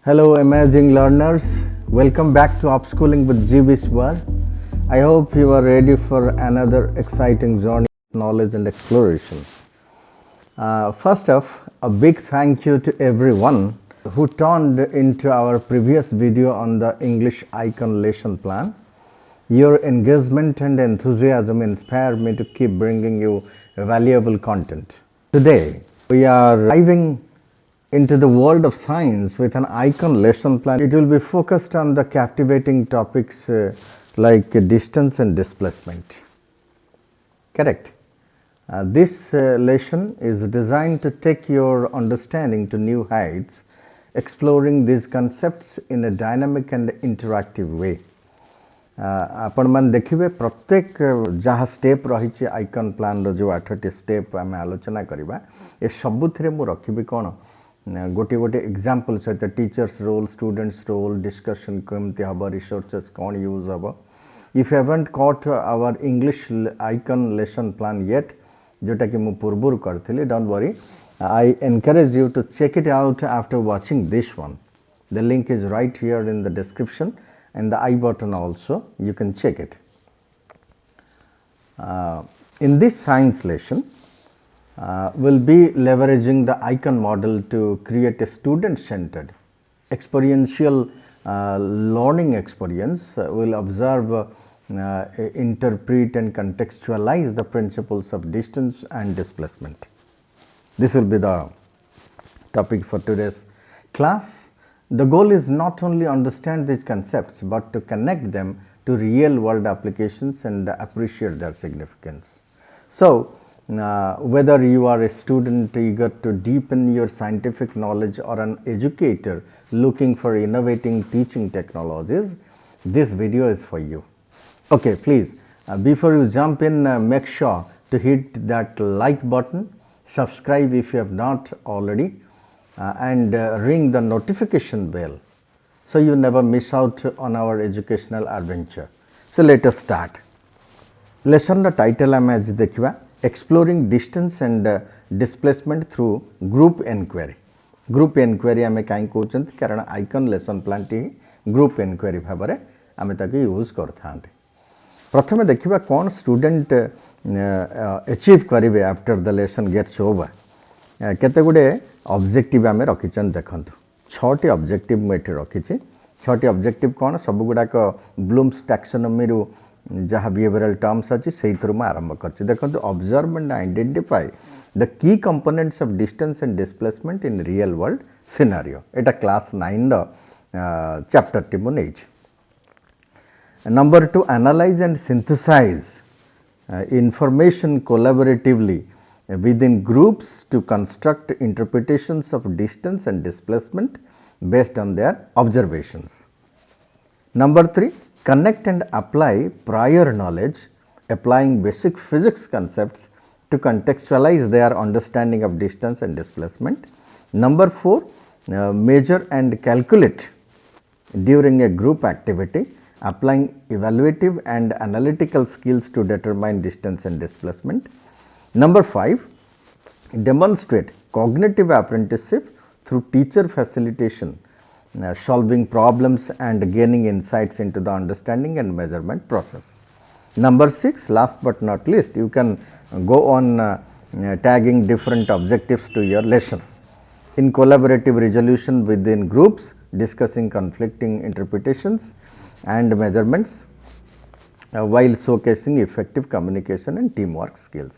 Hello, emerging learners. Welcome back to Upskilling with GBSWAR. I hope you are ready for another exciting journey of knowledge and exploration. First off, a big thank you to everyone who tuned into our previous video on the English icon lesson plan. Your engagement and enthusiasm inspire me to keep bringing you valuable content. Today, we are diving into the world of science with an icon lesson plan. It will be focused on the captivating topics like distance and displacement. Correct. This lesson is designed to take your understanding to new heights, exploring these concepts in a dynamic and interactive way. आपण मान देखिए प्रत्येक जहाँ step रही icon plan रो जो 8टी step आम आलोचना करवा ए सबुथिरे मु रखिबी कोन गोटे गोटे एग्जांपल सहित teachers role students role discussion केमती हम रिसोर्सेस कौन यूज हम if you haven't caught our English icon lesson plan yet जोटा कि मु पूर्व करथिली don't worry I encourage you to check it out after watching this one the link is right here in the description and the I button also, you can check it. In this science lesson, we'll be leveraging the icon model to create a student-centered experiential learning experience. We'll observe, interpret and contextualize the principles of distance and displacement. This will be the topic for today's class. The goal is not only understand these concepts but to connect them to real world applications and appreciate their significance. So, whether you are a student eager to deepen your scientific knowledge or an educator looking for innovating teaching technologies, this video is for you. Okay, please, before you jump in, make sure to hit that like button, subscribe if you have not already, and ring the notification bell so you never miss out on our educational adventure. So let us start. Lesson the title am as dekhiba exploring distance and displacement through group enquiry. Group enquiry ame kain कहउचंत कारण icon lesson plan टी group enquiry भाबरे आमे ताके use करथांते. प्रथमे देखिबा कोन स्टूडेंट अचीव करिवे after the lesson gets over. केते गुडे ऑब्जेक्टिव आमे रखिचन देखंतु 6टी ऑब्जेक्टिव मैं एठी रखिछि. 6टी ऑब्जेक्टिव कोन सब गुडा को ब्लूम्स टैक्सोनॉमी रो जहाँ बिहेवियरल टर्म्स अछि सेही थ्रू मैं आरंभ करछि. देखंतु observe and identify the key components of distance and displacement in real world scenario. एटा क्लास 9 द चैप्टर टी मु नेछि. Number 2 analyse and synthesise information collaboratively within groups to construct interpretations of distance and displacement based on their observations. Number 3, connect and apply prior knowledge, applying basic physics concepts to contextualize their understanding of distance and displacement. Number 4, measure and calculate during a group activity, applying evaluative and analytical skills to determine distance and displacement. Number 5, demonstrate cognitive apprenticeship through teacher facilitation, solving problems and gaining insights into the understanding and measurement process. Number 6, last but not least, you can go on tagging different objectives to your lesson. In collaborative resolution within groups, discussing conflicting interpretations and measurements while showcasing effective communication and teamwork skills.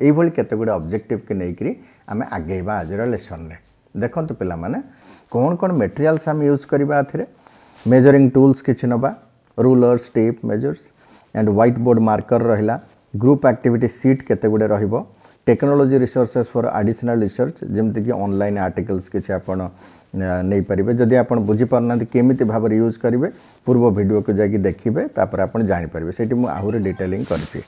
एभली केते गुडे objective के नै करी आमे आगेबा आजर lesson रे. देखंतु पिला माने कोन कोन मटेरियल्स हम यूज करबा आथिरे. मेजरिंग टूल्स किछि नबा, rulers, tape measures and whiteboard marker रहिला. ग्रुप एक्टिविटी सीट केते गुडे रहिबो. Technology resources for additional research जेमति कि ऑनलाइन आर्टिकल्स किछि आपण नै परिबे. जदि आपण बुझी परना केमिति भाबरे यूज करिवे पूर्व वीडियो को जाकी देखिबे तापर आपण जानि परिबे. सेठी मु आहुरे डिटेलिंग करछि.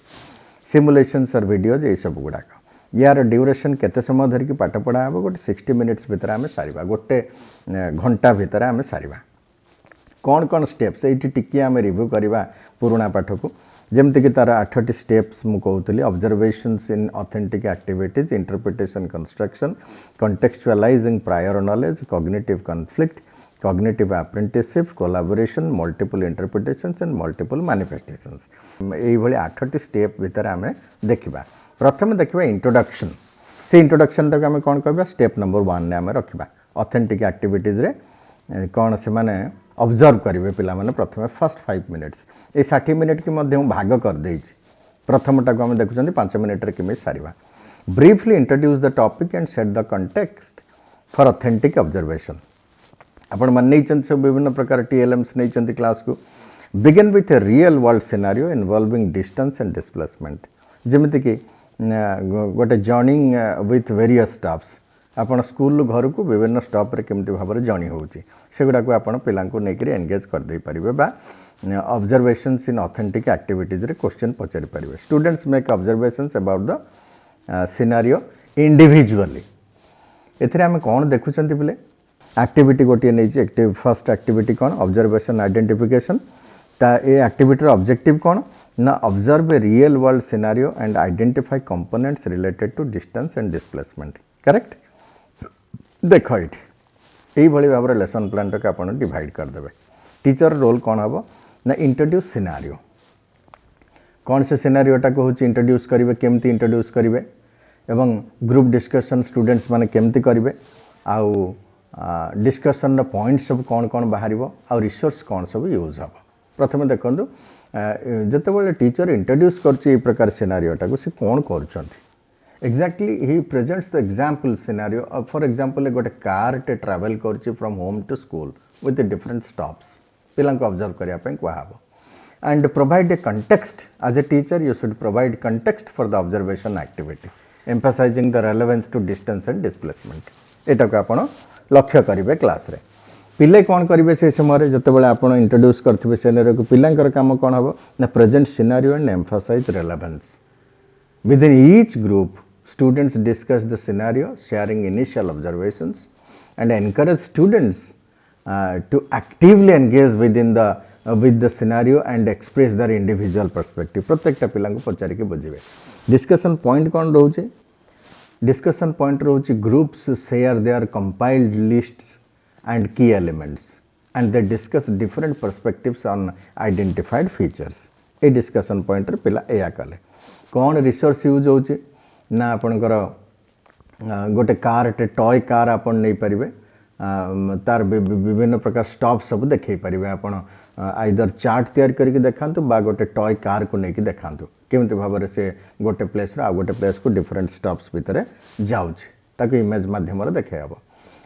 सिमुलेशंस और वीडियोज ये सब गुड़ाक यार ड्यूरेशन केते समय धरिकी पाठ पढ़ा हम गोटे 60 मिनिट्स भितर आम सारिबा. गोटे घंटा भितर आम सारिबा. कौन कौन स्टेप्स ये टिके आम रिव्यू करवा पुराणा पाठ को जेमती कि तार 8टी स्टेप्स मु कहूली. Observations in authentic activities, interpretation construction, contextualizing prior knowledge, cognitive conflict, cognitive apprenticeship, collaboration, multiple interpretations and multiple manifestations. এই ভଳି 8টি স্টেপ ভিতরে আমি দেখিবা। প্রথমে দেখিবা ইন্ট্রোডাকশন। সেই ইন্ট্রোডাকশনটাকে আমি কোণ করিবা স্টেপ নंबर 1 রে আমি রখিবা। অথেন্টিক আক্টিভিটিজ রে কোণ সে মানে অবজর্ভ করিবে পিলা মানে প্রথমে ফার্স্ট 5 মিনিट्स। এই 60 মিনিট কি মধ্যে હું ভাগ કરી ଦେଇଛି। প্রথমটাକୁ ଆମେ ଦେଖୁଛନ୍ତି 5 ମିନିଟରେ କେମିତି ସାରିବା। Briefly introduce the topic and set the context for authentic observation. आपण मन नहीं सब विभिन्न प्रकार TLMs नहीं क्लास को। Begin with a real world scenario involving distance and displacement. जमिति कि गोटे जर्निंग विथ वेरियस स्टॉप्स आपण स्कूल घर को विभिन्न स्टॉप रे केमती भाव जर्नी होउची सेगुडा को आपण पिला को नेकरी एंगेज कर दे परिबे बा ऑब्जर्वेशंस इन ऑथेंटिक एक्टिविटीज रे क्वेश्चन पचारि परिबे। Students make observations about the scenario individually. एथिरे हम कोन देखुचंती बिले एक्टिविटी गोटे नहीं एक्टिव फर्स्ट एक्टिविटी कौन ऑब्जर्वेशन आइडेंटिफिकेशन ता ए एक्टिविटी ऑब्जेक्टिव कौन ना observe a real world scenario and identify components related to distance and displacement. Correct देख ये भाव लेसन प्लान टाक आप डिवाइड करदे। टीचर रोल कौन हम ना इंट्रोड्यूस सिनेरियो कौन से सिनेरियोटा को हूँ इंट्रोड्यूस करेंगे केमती इंट्रोड्यूस करेंगे एवं ग्रुप डिस्कशन स्टूडेंट्स माने केमती करेंगे आउ डिस्कशन पॉइंट सब कौन कौन बाहर आउ रिसोर्स कौन सब यूज हम। प्रथम देखो जिते टीचर इंट्रोड्यूस कर प्रकार सिनेरियोटा को सी कौन कर exactly he presents the example scenario. For example गोटे कार टे ट्रैवल कर from home to school with different stops पिला ऑब्जर्व करने कहब and provide a context as a teacher you should provide context for the observation activity emphasising the relevance to distance and displacement. एटा को आपण लक्ष्य करेंगे class रे। पिले कौन करेंगे से समय जिते आप इंट्रोड्यूस करेंगे सिनेरियो को पिलांकर काम कौन हम ना present scenario and emphasise relevance. Within each group students discuss the scenario sharing initial observations and encourage students to actively engage with the scenario and express their individual perspective. प्रत्येकटा पिला पचारिक बुझे। Discussion point कौन रोचे discussion point रोचे groups share their compiled lists and key elements and they discuss different perspectives on identified features. ए discussion point रे पिला एया कले कौन रिसोर्स यूज होची ना आपनकर गोटे कार टे टॉय कार आपन नहीं परिबे तार विभिन्न प्रकार स्टॉप सब देखै परिबे आपन आइदर चार्ट तैयार करके देखांतु बा गोटे टॉय कार को लेकिन देखांतु केमती भाव से गोटे प्लेस आ गोटे प्लेस को डिफरेंट स्टॉप्स भितर जाउछि ताको इमेज माध्यम रे देखे हबो।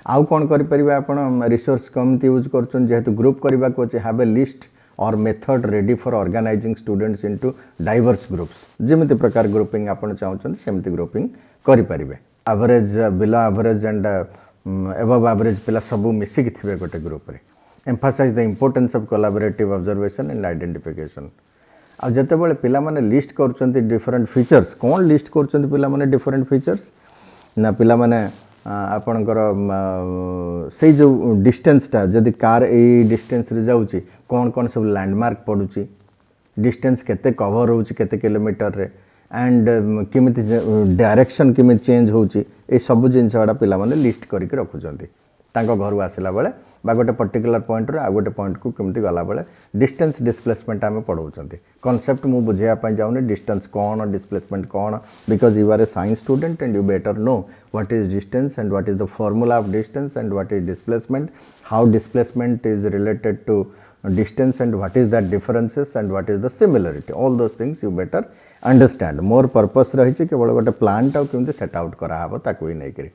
आउ कोन करि परिबे आपण रिसोर्स कमती यूज करछन जेहेतु ग्रुप करबा को छै हैव ए लिस्ट और method ready for organizing students into diverse groups. जेमती प्रकार ग्रुपिंग आपण चाहछन सेमती ग्रुपिंग करि परिबे। Average below average and above average पिला सब मिसिक थिबे गोटे ग्रुप रे। Emphasize the importance of collaborative observation and identification. आ जते बेले पिला माने लिस्ट करछन्ती डिफरेंट फीचर्स कौन लिस्ट करछन्ती पिला माने डिफरेंट फीचर्स ना पिला माने आपणकर से जो डिस्टेंसटा जदि कार ए डिस्टेंस रे जाउची कौन कौन सब लैंडमार्क पड़ुची डिस्टेंस केते कवर होउची केते किलोमीटर रे एंड केमिति डायरेक्शन केमिति चेंज होउची ए सब जिंस वाडा पिला माने लिस्ट करके रखुचन्ती तांको घर आसला बेले बा गोटे पर्टिकुलर पॉइंट रे आ गोटे पॉइंट को केमती गला बेले डिस्टेंस डिस्प्लेसमेंट आम पढ़ाऊँच कॉन्सेप्ट मु बुझाई जाऊनी डिस्टेंस कौन डिस्प्लेसमेंट कौन because you are a science student and you better know what is distance and what is the formula of distance and what is displacement how displacement is related to distance and what is that differences and what is the similarity all those things you better understand more purpose रही केवल गोटे plan tau केमती set out कराहब ताकू ही नहीं करी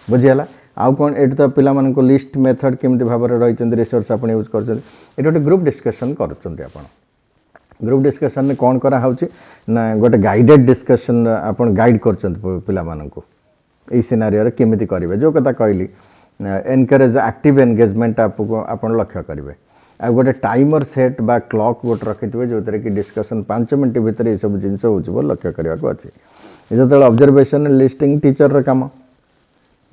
बुझीगला आउ कौन ये तो पिला मानक लिस्ट मेथड केमती भाव में रही रिसोर्स आप यूज कर गोटे ग्रुप डिस्कसन कर ग्रुप डिस्कसन में कौन करा ना गोटे गाइडेड डिस्कसन आप गाइड कर पिला मानक यही सिनेरियो केमती करेंगे जो कथा कहली एनकरेज एक्टिव एंगेजमेंट आपको आप लक्ष्य करेंगे आ गोटे टाइमर सेट बा क्लॉक गोटे रखि जो कि डिस्कसन 5 मिनट भितर ये सब जिन हो लक्ष्य करने को अच्छे जो ऑब्जर्वेशन लिस्टिंग टीचर काम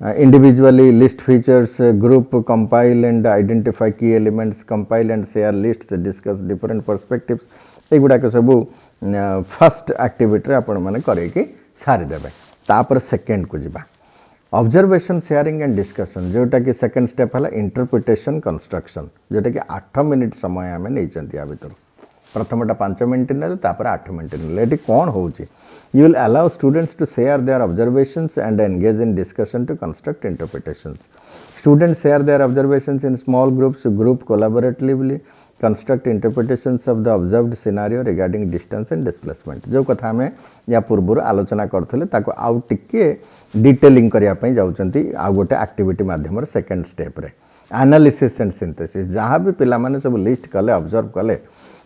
individually list features group compile and identify key elements compile and share lists discuss different perspectives एगुड़ाक सब फर्स्ट एक्टिविटी आपण मैंने करके सारीदे तापर सेकेंड को जीवा ऑब्जर्वेशन शेयरिंग एंड डिस्कशन जोटा कि सेकंड स्टेप है इंटरप्रिटेशन कंस्ट्रक्शन जोटा कि 8 मिनिट समय आम नहीं या भर प्रथमटा 5 मिनिट ने 8 मिनिट ने ये कौन हो you will allow students to share their observations and engage in discussion to construct interpretations students share their observations in small groups group collaboratively construct interpretations of the observed scenario regarding distance and displacement जो कथा आम या पूर्व आलोचना करते आउ टिके detailing करने जाऊँगी आउ गोटे एक्टिविटी माध्यम सेकेंड स्टेप रे एनालिसिस एंड सिंथेसिस जहाँ भी पिलामाने सब लिस्ट कले ऑब्जर्व कले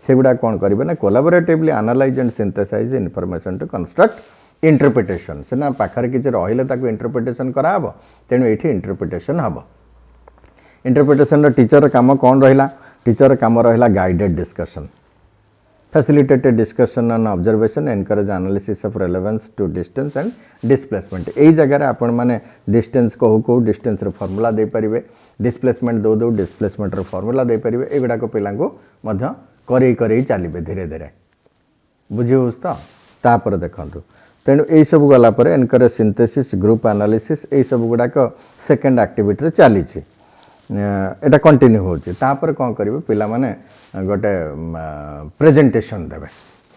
सेगुड़ा कौन करेंगे ना collaboratively analyze and synthesize information to construct interpretation सीना पाखे किसी रही इंटरप्रिटेशन कराब तेणु ये इंटरप्रिटेशन हम इंटरप्रिटेशन टीचर काम कौन रहा टीचर काम रहा guided discussion facilitated discussion on observation encourage analysis of relevance to distance and displacement यही जगह आपण मैंने डिस्टेंस कहू डिस्टेंस फॉर्मूला दे पारिबे डिस्प्लेसमेंट दो डिस्प्लेसमेंट फॉर्मूला दे पारिबे एगुड़ाक पिलांको मध्य करे चलिए धीरे धीरे बुझी हो तो तापर देखंतु तेणु यही सब गलापर एनकरेज सिंथेसिस ग्रुप एनालिसिस यही सब गुड़ाक सेकेंड एक्टिविटी चली एटा कंटिन्यू होची तापर कौन करेंगे पिला माने गोटे प्रेजेंटेशन देवे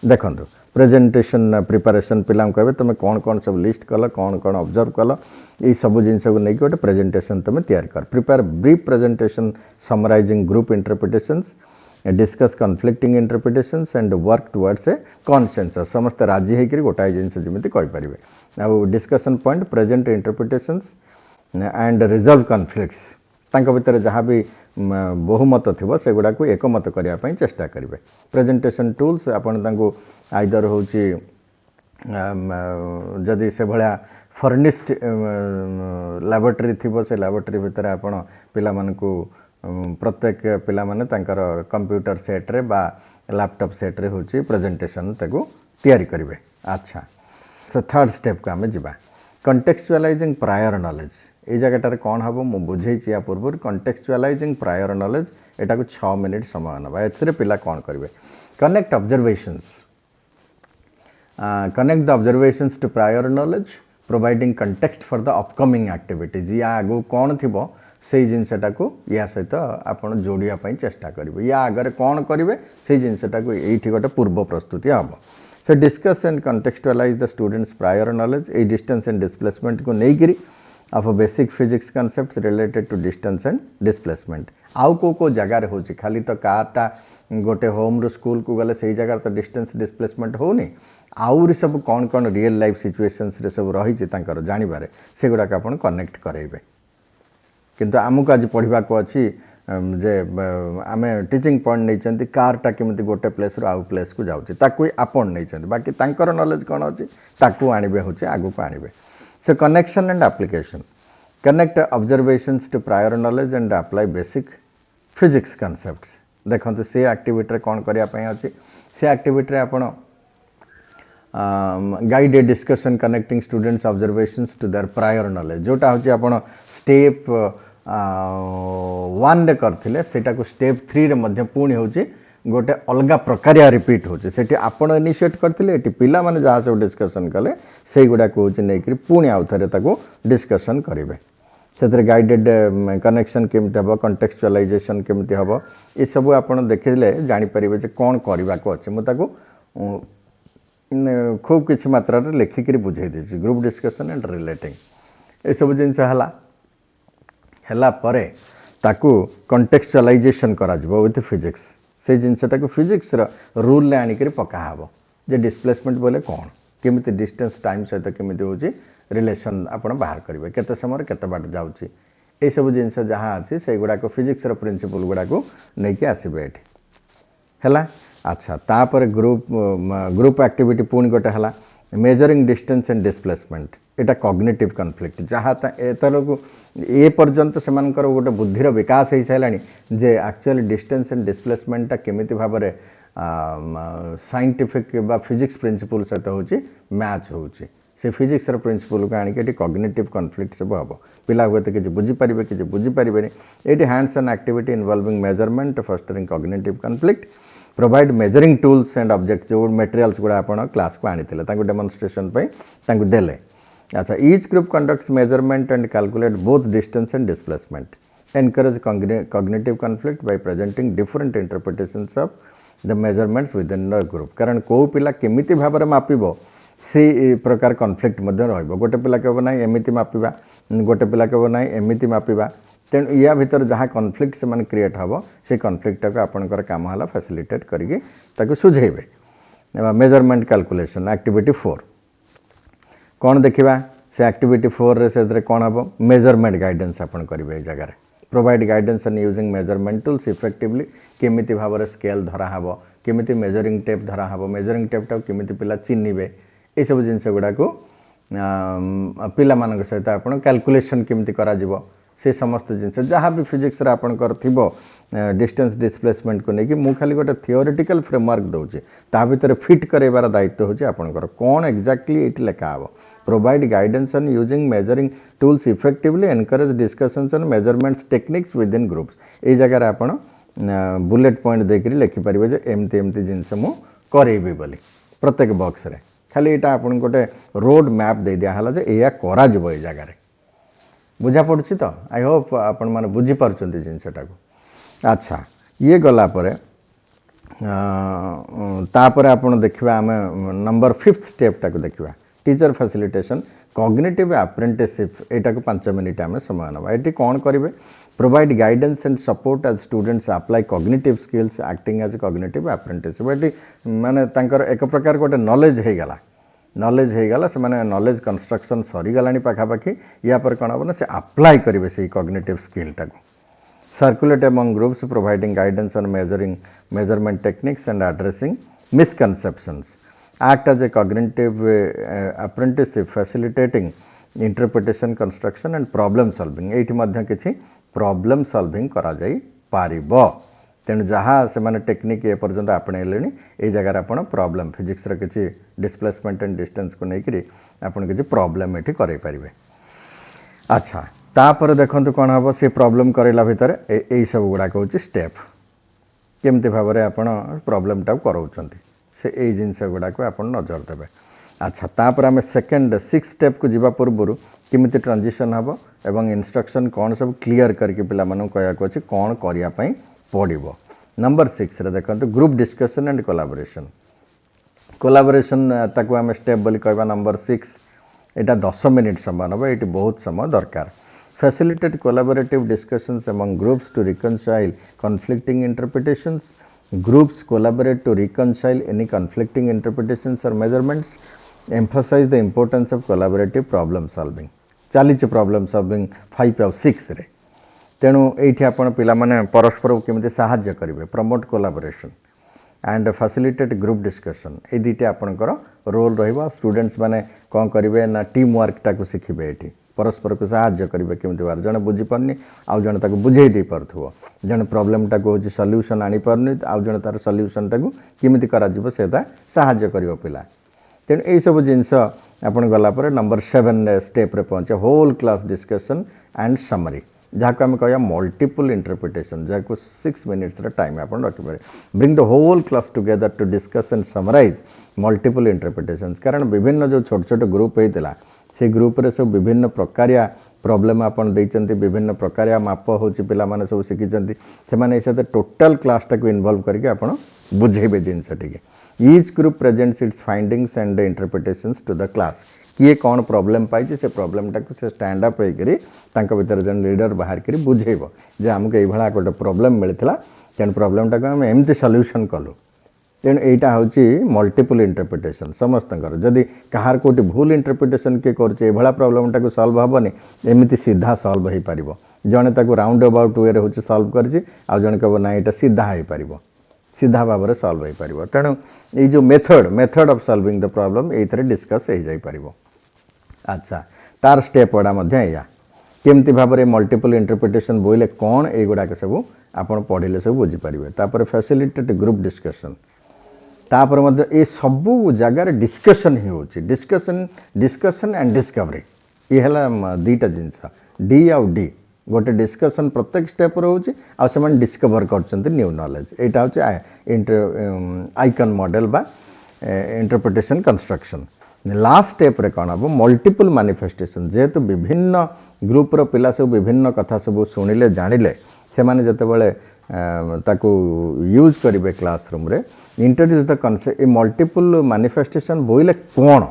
देखंतु प्रेजेंटेशन प्रिपरेशन पिला कहे तुम कौन कौन सब लिस्ट कल कौन कौन ऑब्जर्व कल ये सब जिनस को लेकिन गोटे प्रेजेंटेशन तुम तैयार कर prepare brief presentation summarising group interpretations discuss conflicting interpretations and work towards a consensus समस्त राजी होकर गोटाए जिनस जमी कहींपारे आउ discussion point present interpretations and resolve conflicts भितर जहाँ भी बहुमत थी से गुड़ा को एकमत करने चेष्टा करेंगे प्रेजेंटेशन टूल्स आपको आइदर हूँ जदि से भाया फर्निश्ड लैबोरेटरी थी से लैबोरेटरी भितर आपण पिला प्रत्येक पिला माने कंप्यूटर सेट्रे बा लैपटॉप सेट्रे हूँ प्रेजेंटेशन ताको तैयारी करेंगे अच्छा सो थर्ड स्टेप को आम जा कंटेक्चुअलाइजिंग प्रायर नॉलेज ये जगह कौन हम मुझे बुझे या पूर्व कंटेक्चुअलाइजिंग प्रायर नॉलेज एटा को 6 मिनिट समय ना ए पिला कौन करेंगे connect observations connect the observations to prior knowledge providing context for the upcoming activities या आगु कौन थी से जिनसटा को या सहित आप जोड़ापी चेष्टा करेंगे या आगे कौन करेंगे से जिनसटा को ये गोटे पूर्व प्रस्तुति हम सो discuss and contextualise the students prior knowledge ये डिस्टेंस एंड डिस्प्लेसमेंट को लेकर of basic physics concepts related to distance and displacement आउ को जगार हो खाली तो कारटा गोटे होम रु स्कूल को गले से जगह तो डिस्टेंस डिस्प्लेसमेंट होनी आउरी सब कौन कौन रियल लाइफ सिचुएशंस रे सब रही जानवर से गुड़ाक आप कनेक्ट करेंगे किंतु आमको आज पढ़ा को अच्छी जे आम टीचिंग पॉइंट नहीं कारटा केमी गोटे प्लेस रु आउ प्लेस को जाऊँगी आपन नहीं बाकी तांकर नॉलेज कौन अच्छी ताकू आणवे हूँ आगू को आणवे so connection and application connect observations to prior knowledge and apply basic physics concepts देखो से एक्टिविटी कौन करने अच्छी से एक्टिविटी आपण guided discussion connecting students observations to their prior knowledge जोटा हूँ आपण स्टेप 1 रे करथिले सेटा को स्टेप 3 रे मध्य पुणी होची गोटे अलग प्रकारिया रिपीट होची सेठी आपण इनिशिएट करथिले एटी पिला माने जहा सब डिस्कशन कले से गुडा को होची नै कि पुणी आउ थरे ताको डिस्कशन करिवे सेतरे गाइडेड कनेक्शन केमते हबो कंटेक्चुअलाइजेशन केमते हबो ए सब आपण देखिले जानि परिबे जे कोन करबा को अछि मु ताको खूब किछि मात्रा रे लेखि करी बुझाई देछि ग्रुप डिस्कशन एंड रिलेटिंग ए सब जिनस हला परे ताकू कंटेक्चुअलाइजेशन करा जिवो विथ फिजिक्स से जिनसटा को फिजिक्स रूल ले आनिक पकाहब जे डिस्प्लेसमेंट बोले कौन केमिति डिस्टेंस टाइम सहित केमिति होची रिलेशन आपण बाहर करेंगे केते समय केते बाट जाउची ए सब जिनस जहाँ अच्छी से गुड़ा को फिजिक्स प्रिंसिपल गुड़ा को लेकिन आसबे एठी हला अच्छा तापर ग्रुप एक्टिविटी पुणी गोटे हला measuring distance and displacement Etah cognitive conflict जहाँ एतरक ए पर्यंत से गोटे बुद्धिर विकास हो सारे जे एक्चुअली डिस्टेंस एंड डिस्प्लेसमेंटा केमिति भाव में साइंटिफिक बा फिजिक्स प्रिंसिपल सहित हूँ मैच होची से फिजिक्स प्रिंसिपल को आनिक कॉग्निटिव कॉन्फ्लिक्ट सब हम पिला हुए किसी बुझीपारे किसी बुझीपारे ये hands on activity involving measurement fostering cognitive conflict provide measuring tools and objects जो मटेरियल्स गुड़ा आप क्लास को आनी डेमोन्स्ट्रेशन देले अच्छा, each group conducts measurement and calculate both distance and displacement. Encourage cognitive conflict by presenting different interpretations of the measurements within the group. कारण को पिला केमिति भाବରେ मापिबो से प्रकार कॉन्फ्लिक्ट मध्य रहइबो. गोटे पिला कहबो नाही एमिति मापिबा, गोटे पिला कहबो नाही एमिति मापिबा. तेणु या भीतर जहाँ कॉन्फ्लिक्ट से माने क्रिएट हबो से कॉन्फ्लिक्ट को आपनकर काम हला फैसिलिटेट करिके ताको सुझेइबे. मेजरमेंट कैलकुलेशन एक्टिविटी 4 कौन देखा से एक्टिविटी 4 रे से कौन हम मेजरमेंट गाइडेंस आपन करेंगे जगह provide guidance and using measurement tools effectively केमिति भाव में स्केल धरा हम केमिति मेजरिंग टेप धरा हम मेजरिंग टेप टाक केमिति पिला चिन्हिबे ये सब जिनस गुड़ा को पिला मान सहित आप कैलकुलेशन केमिति करा जिवो से समस्त जिनस जहाँ भी फिजिक्स रे आपनकर थिबो डिस्टेंस डिस्प्लेसमेंट को लेकिन मु खाली गोटे थियोरिटिकल फ्रेमवर्क दूचे ता भीतर फिट करार दायित्व होची आपनकर कौन एक्जाक्टली ये लिखा हम provide guidance on using measuring tools effectively encourage discussions on measurements techniques with in groups ये जगह आप बुलेट पॉइंट देकर लिखिपारे जो एमती एमती जिनस मु करेबी बोली प्रत्येक बॉक्स रे खाली यहाँ आपन गोटे रोड मैप दे दिया जे या करा जिवो ए जगह रे बुझा पड़ुछि तो आई होप आपण माने बुझी पारछन्ती जिनसटा को अच्छा ये गला परे तापर आपण देखिबा आमे नंबर 5th स्टेप टाको देखिबा टीचर फैसिलिटेशन कॉग्निटिव अप्रेंटिसशिप एटा को 5 मिनिट आमे समय नबा एटी कोन करिवे provide guidance and support as students apply cognitive skills acting as cognitive apprenticeship एटी माने तांकर एक प्रकार गोटे नॉलेज हे गला से माने नॉलेज कंस्ट्रक्शन सरी गलानी पाखापाखि या पर कौन हम से अप्लाई करेंगे से कॉग्निटिव स्किल टाको circulate among groups providing guidance on measurement techniques and addressing misconceptions act as a cognitive apprenticeship facilitating interpretation construction and problem solving एठी मध्य किछि प्रॉब्लम सॉल्विंग करा जाई पारिबो तेणु जहाँ से माने टेक्निक ए पर्यंत आपणेलेनी ए जगह आपण प्रॉब्लम फिजिक्स रे किछि डिस्प्लेसमेंट एंड डिस्टेंस को नेकरी आपण किछि प्रॉब्लम एठी करै परिबे. अच्छा तापर देखंतु कोन हबो से प्रॉब्लम करेला भितर ए सब गुडा कहउछि स्टेप केमते भाबरे आपण प्रॉब्लम टा करौचंती से ए जिनस गुडा को आपण नजर देबे. अच्छा तापर आमे सेकंड 6 स्टेप को जीवा पूर्व केमिति ट्रांजिशन हबो एवं इंस्ट्रक्शन कौन सब क्लियर करके पिला मानु कहया को अछि कोन करिया पई पड़ो. नंबर 6 रे देखंतु ग्रुप डिस्कशन एंड कोलाबोरेशन ताकू आम स्टेप बोली कहबा. नंबर 6 एटा 10 मिनिट समय नबो एटी बहुत समय दरकार. Facilitate collaborative discussions among groups to reconcile conflicting interpretations. Groups collaborate to reconcile any conflicting interpretations or measurements. Emphasize the importance of collaborative problem solving. चलीच problem solving 5 और 6 रे तेणु ये आपण पिला माने परस्पर केमिति सहाय्य करेंगे promote collaboration and facilitate group discussion ये दुईटा आपंकर रोल रहा. स्टूडेंट्स माने कौन करेंगे ना टीम वर्क टाक शिखे ये परस्पर को सहाय्य करेंगे केमती बार जड़े बुझीपारनी आउ जड़े ताको बुझे दे पार्थो जड़े प्रॉब्लम टाक हूँ सल्यूशन आनी पारनी आउ जड़े तार सल्यूशन टाक केमिति करा जिवो सेटा सहाय्य करिवो पिला. तेणु यही सब जिनस आपन गला पर नंबर 7 स्टेप रे पहुंचे whole class discussion and summary जहाँ को आम कह मल्टीपल इंटरप्रिटेशन जहाँ को 6 मिनिट्स टाइम आप रखिपारे. Bring the whole class together to discuss and summarize multiple interpretation कारण विभिन्न जो छोट छोट ग्रुप होता से ग्रुप रे सब विभिन्न प्रकारिया प्रॉब्लम आपन देइचंती विभिन्न प्रकारिया माप होची पिला माने सब शिखिचंती से माने एसे टोटल क्लास टाक इन्वॉल्व करके आपन बुझेबे जिनस टिके. Each group presents its findings and interpretations to the class किए कौन प्रॉब्लम पाई से प्रॉब्लम टाक से स्टैंड अप होकर भीतर जन लीडर बाहर कर बुझेब जे आमको ये गोटे प्रॉब्लम मिलता तेणु प्रॉब्लम टाक आम एमती सल्यूशन कलु. तेणु यहाँ हूँ मल्टीपल इंटरप्रिटेशन समस्त जदि कहार कोटी भूल इंटरप्रिटेशन किए कर प्रॉब्लम टाक सॉल्व हेनी एमती सीधा सॉल्व हो पार जड़े ताको राउंड अबाउट वे हूँ सॉल्व कर जड़े कह ना यहाँ सीधा हो पार सीधा भाव में सॉल्व हो पार. तेणु ये जो method of solving the problem ये डिस्कस हो जाई पार. अच्छा तार स्टेप गुड़ा या केमती भाव में मल्टीपल इंटरप्रिटेशन बोले कौन ये गुड़ाक सब आप पढ़ले सब बुझीपारे. तापर फैसिलिटेट ग्रुप डिस्कशन तापर ये सबू जगार डिस्कशन ही होची डिस्कशन एंड डिस्कवरी ये है दीटा जिनस डी आउ डी गोटे डिस्कशन प्रत्येक स्टेप रोचे आ से डिस्कवर कर न्यू नॉलेज यहाँ हूँ आइकन मॉडल बा इंटरप्रिटेशन कंस्ट्रक्शन लास्ट स्टेप रे कौन हम मल्टीपल मैनिफेस्टेशन जेहेतु विभिन्न ग्रुप रो पिला सब विभिन्न कथा सब शुणिले जानिले से माने जते बेले ताकू यूज करिवे क्लासरूम रे introduce the concept a multiple manifestation बोइले कोन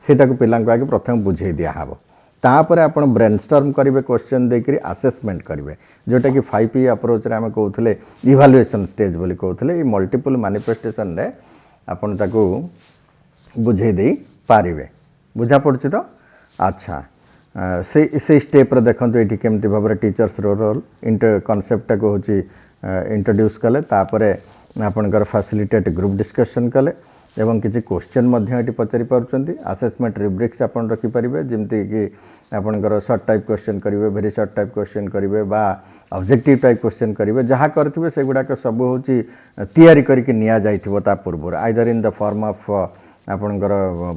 सेटा को पिला को आगे प्रथम बुझे दिया हबो तापर आपण ब्रेनस्टॉर्म करिवे क्वेश्चन देकरी असेसमेंट करिवे जोटा कि 5P अप्रोच रे हम कहउथले इवैल्यूएशन स्टेज बोली कहउथले ए मल्टीपल मैनिफेस्टेशन रे आपण ताकू बुझे दे पारिवे बुझा पड़छ तो अच्छा से स्टेप रे देखंतु एठी केमति भाबरे टीचर्स रोल इंटर कांसेप्ट को होची इंट्रोड्यूस कले तापरे आपनकर फैसिलिटेट ग्रुप डिस्कशन कले एवं किसी क्वेश्चन मध्य एटी पचारि पारुचंती असेसमेंट रुब्रिक्स आपन रखि परिबे जेमति कि आपनकर शॉर्ट टाइप क्वेश्चन करिवे वेरी शॉर्ट टाइप क्वेश्चन करिवे बा ऑब्जेक्टिव टाइप क्वेश्चन करिवे जहा करथिबे सेगुडा के सब होची तयारी करके निया जाइथिबो ता पूर्व either in the form of आपनकर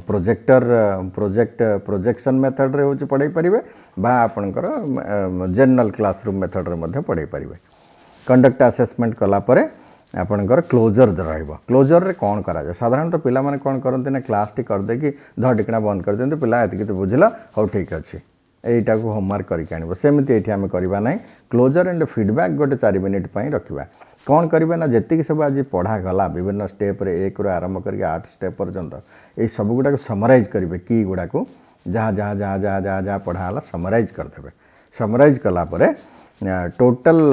प्रोजेक्शन मेथड रे होची पढ़ाई परिबे बा आपनकर जनरल क्लासरूम मेथड रे मध्ये पढ़ाई परिबे कंडक्ट असेसमेंट कला परे आपनकर क्लोजर रहइबो क्लोजर रे कोन करा जाय साधारणतः पिला माने कोन करंती ना क्लास टी कर दे कि धडिकना बंद कर देंते पिला एति कि बुझिला हो ठीक अछि एटा को होमवर्क करिक आनिबो सेमिति एठी हम करबा नै क्लोजर एंड फीडबैक गोटे 4 मिनिट पई रखिबा कौन करेंगे ना जी सब आज पढ़ा गला विभिन्न स्टेप रे 1 रू आरंभ करके 8 स्टेप पर्यंत ये सब गुड़ा समराइज करेंगे की गुड़ा को जहाँ जहाँ जहाँ जहाँ जहाँ जहाँ पढ़ाला समराइज करदे समराइज कला परे total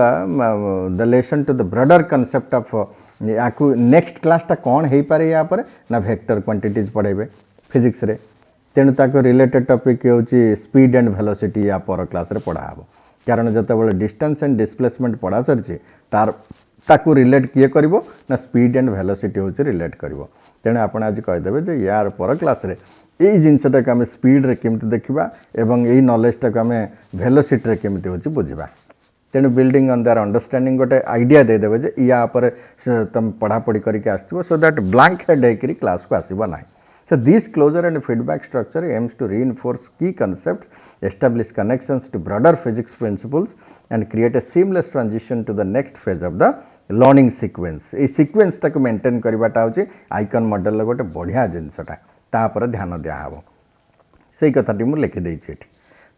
the lesson to the broader concept of याकू नेक्स्ट क्लास टा कौन हो पारे या पर ना वेक्टर क्वांटिटीज पढ़ेबे फिजिक्स रे तेणु ताको रिलेटेड टॉपिक होची स्पीड एंड वेलोसिटी या पर क्लास रे पढ़ा हबो कारण जते बेले डिस्टेंस एंड डिस्प्लेसमेंट पढ़ा सरछि तार ताकू रिलेट किए करिवो ना स्पीड एंड वेलोसिटी होची रिलेट करिवो तेणु आपण आज कहि देबे जे यार पर क्लास रे एई जिंसटा के हम स्पीड रे केमति देखिबा एवं एई नॉलेज टा के हम वेलोसिटी रे केमति होची बुझिबा तेणु बिल्डिंग ऑन देयर अंडरस्टैंडिंग गोटे आइडिया दे देबे जे या पर तुम पढ़ा पढ़ी करके आछिबो सो दैट ब्लैंक हेड हेकरी क्लास को आसीबा नाही so this closure and feedback structure aims to reinforce key concepts establish connections to broader physics principles and create a seamless transition to the next phase of the learning sequence A sequence तक maintain करबाटा होची icon model गोटे बढ़िया जिनसटा ता पर ध्यान दिया हबो सेही कथाटी मु लिखि देई छी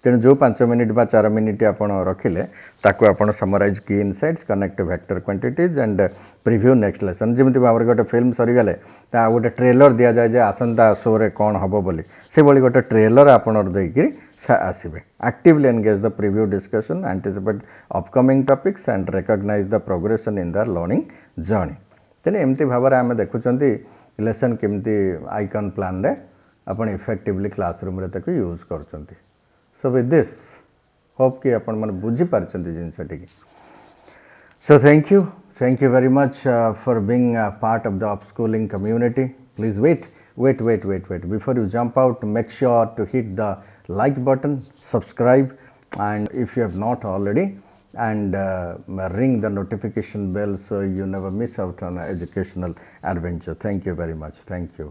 तेणु जो 5 मिनिट बा 4 मिनिट आपण रखिले ताको आपण summarize key insights connect vector quantities and preview next lesson जेमति भावर गोटे फिल्म सरी गले ता गोटे ट्रेलर दिया जाय जे आसंता शो रे कोन हबो बोली से बोली गोटे ट्रेलर आपण देकी आसीबे actively engage the preview discussion anticipate upcoming topics and recognize the progression in the learning journey तेने एमती भावर आमे देखुचंती लेसन केमती आइकन प्लान रे आपण इफेक्टिवली क्लासरूम रे तक यूज करचंती So with this, hope कि अपन मन बुझी पारचंती जिनसटी So thank you very much for being a part of the upskilling community. Please wait. Before you jump out, make sure to hit the like button, subscribe, and if you have not already, and ring the notification bell so you never miss out on an educational adventure. Thank you very much. Thank you.